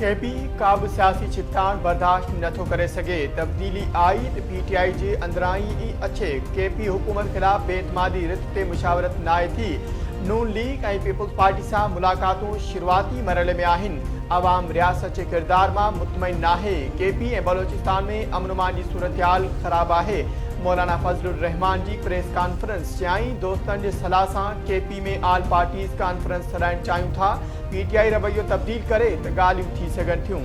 KP का बि सियासी छिकताण बर्दाश्त नथो करे सघे। तब्दीली आई त पीटीआई जे अंदरां ई अचे। केपी हुकूमत खिलाफ बेतमादी रिथ ते मुशावरत नाहे थी। नून लीग ऐं पीपल्स पार्टी सां मुलाक़ातूं शुरूआती मरहले में आहिनि। अवाम रियासत जे किरदार मां मुतमइन नाहे। केपी ऐं बलोचिस्तान में अमन अमान जी सूरतहाल ख़राब आहे। मौलाना फजलुर रहमान जी प्रेस कॉन्फ्रेंस चयाईं, दोस्तनि जे सलाह सां केपी में ऑल पार्टीज़ कॉन्फ्रेंस हलाइण चाहियूं था। पीटीआई रवैयो तब्दील करे त ॻाल्हियूं थी सघनि थियूं।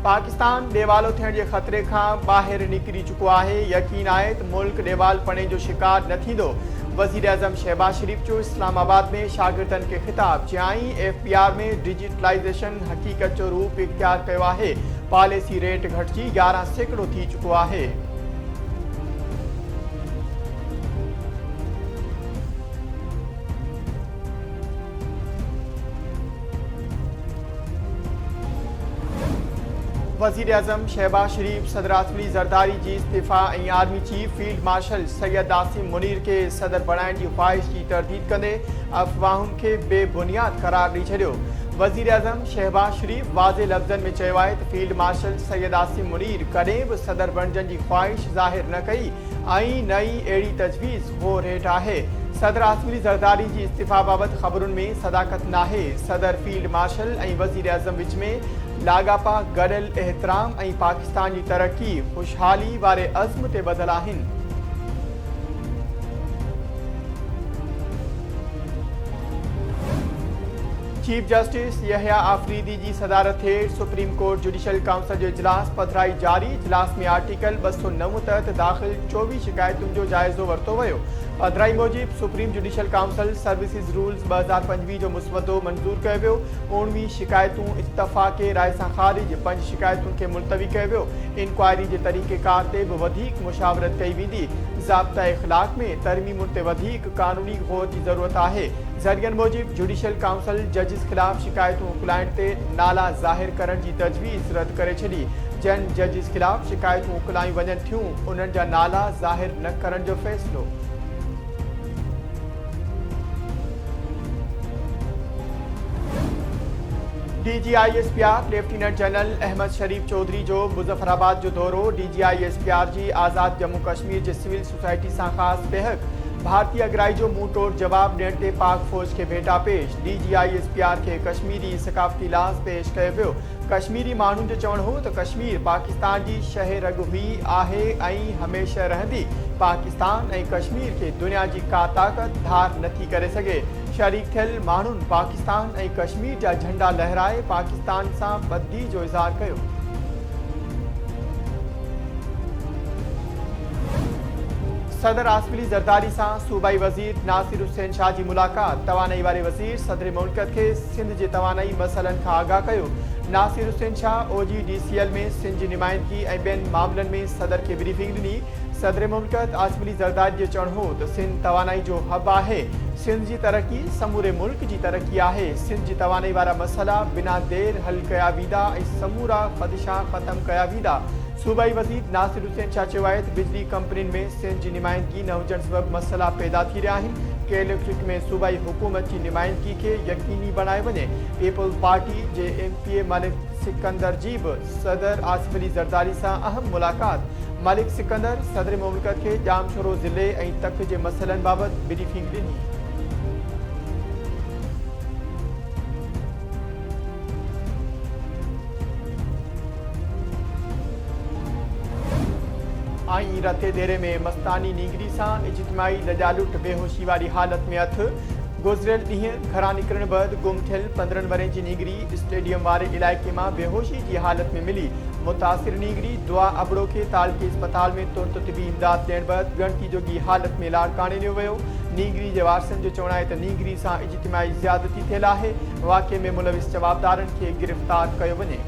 पाकिस्तान ॾेवालो थियण जे ख़तरे खां ॿाहिरि निकिरी चुको आहे। यकीन आहे त मुल्क ॾेवालपणे जो शिकार न थींदो। वज़ीर आज़म शहबाज शरीफ जो इस्लामाबाद में शागिर्दनि खे ख़िताब। चयाईं, एफबीआर में डिजिटलाइज़ेशन हक़ीक़त जो रूप इख्तियार कयो आहे। पॉलिसी रेट घटिजी 11% थी चुको आहे। वज़ीर आज़म शहबाज शरीफ सदर आसिफ अली ज़रदारी जी इस्तीफ़ा ऐं army chief field marshal Syed Asim Munir खे सदर बणाइण जी ख़्वाहिश जी तरदीद कंदे अफ़वाहुनि खे बेबुनियाद करार ॾेई छॾियो। वज़ीर आज़म शहबाज शरीफ वाज़े लफ़्ज़नि में चयो आहे त फील्ड मार्शल सैयद आसिम मुनीर कॾहिं बि सदर बणजण जी ख़्वाहिश ज़ाहिर न कई ऐं न ई अहिड़ी तजवीज़ ग़ौर हेठि आहे। सदर आसिफ अली ज़रदारी जी इस्तीफ़ा बाबति ख़बरुनि में सदाकत नाहे। सदर फील्ड मार्शल ऐं वज़ीर आज़म विच में लाॻापा गॾियल एहतराम ऐं पाकिस्तान जी तरक़ी ख़ुशहाली वारे अज़्म ते ॿधल आहिनि। चीफ जस्टिस यहया आफरीदी जी सदारत हेठि सुप्रीम कोर्ट जुडिशल काउंसिल जो इजलास पधराई जारी। इजलास में आर्टिकल 209 तहत दाख़िल 24 शिकायतुनि जो जाइज़ो वरितो वियो। पधराई मूजिबि supreme judicial council services rules 2025 जो मुसवदो मंज़ूर कयो वियो। 19 शिकायतूं इत्तफ़ाक़े राय सां ख़ारिज, 5 शिकायतुनि खे मुलतवी कयो वियो। इंक्वायरी जे तरीक़ेकार ते बि वधीक मुशावरत कई वेंदी। ज़ाब्ता इख़लाक़ में तरमीमुनि ते वधीक क़ानूनी ग़ौर जी ज़रूरत आहे। ज़रियनि मूजिबि जुडिशल काउंसिल जजिस ख़िलाफ़ शिकायतूं उकलाइण ते नाला ज़ाहिर करण जी तजवीज़ रद्द करे छॾी। जन जजिस ख़िलाफ़ शिकायतूं उकलायूं वञनि थियूं, उन्हनि जा नाला ज़ाहिर न करण जो फ़ैसिलो। DGISPR लेफ्टिनेंट जनरल अहमद शरीफ चौधरी जो मुज़फ़राबाद जो दौरो। DGISPR जी आज़ाद जम्मू कश्मीर जे सिविल सोसाइटी सां ख़ासि बेहक। भारतीय अगराई जो मुंहुं तोड़ जवाब ॾियण ते पाक फ़ौज खे भेटा पेश। DGISPR खे कश्मीरी सक़ाफ़ती लाज़ पेश कयो वियो। कश्मीरी माण्हुनि जो चवणु हो त कश्मीर पाकिस्तान जी शह रग हुई, आहे ऐं हमेशह रहंदी। पाकिस्तान ऐं कश्मीर खे दुनिया जी का ताक़त धार नथी करे सघे। शरीक थियल माण्हुनि पाकिस्तान ऐं कश्मीर जा झंडा लहराए पाकिस्तान सां बदी जो इज़हार कयो। सदर आसिफ अली ज़रदारी सां सूबाई वज़ीर नासिर हुसैन शाह जी मुलाक़ात। तवानाई वारे वज़ीर सदर मुल्कत खे सिंध जे तवानाई मसइलनि खां आगाह कयो। नासिर हुसैन शाह OGDCL में सिंध जी नुमाइंदगी ऐं ॿियनि मामलनि में सदर खे ब्रीफिंग ॾिनी। सदर मुल्कत आसिफ अली ज़रदारी जो चवणु हो त सिंध तवानाई जो हब आहे। सिंध जी तरक़ी समूरे मुल्क जी तरक़ी आहे। सिंध जी तवानाई वारा मसइला बिना देर हल कया वेंदा ऐं समूरा ख़दशा ख़तमु कया वेंदा। सूबाई वज़ीर नासिर हुसैन शाह चयो आहे त बिजली कंपनियुनि में सिंध जी नुमाइंदगी न हुजण सबबि मसइला पैदा थी रहिया आहिनि। के इलेक्ट्रिक में सूबाई हुकूमत जी नुमाइंदगी खे यकीनी बणाए वञे। पीपल्स पार्टी जे MPA मलिक सिकंदर जी बि सदर आसिफ अली ज़रदारी सां अहम मुलाक़ात। मलिक सिकंदर सदर मुल्कत खे जामशोरो ज़िले ऐं तक जे मसइलनि बाबति ब्रीफिंग ॾिनी। आई रथे देरे में मस्तानी नीगरी सां इज्तिमाई लजालुट बेहोशी वारी हालत में हथ। गुज़िरियल ॾींहुं घरां निकिरण बैदि गुम थियल 15 वरनि जी नीगरी स्टेडियम वारे इलाइक़े मां बेहोशी जी हालत में मिली। मुतासिर नीगरी दुआ अबड़ो खे तालकी अस्पताल में तुर्त तिबी इमदाद ॾियण बैदि ॻणती जोगी हालत में लाड़काणे ॾिनो वियो। नीगरी जे वारसनि जो चवणु आहे त नीगरी सां इज्तिमाई ज़्यादती थियल आहे। वाक़े में मुलविस जवाबदारनि खे गिरफ़्तार कयो वञे।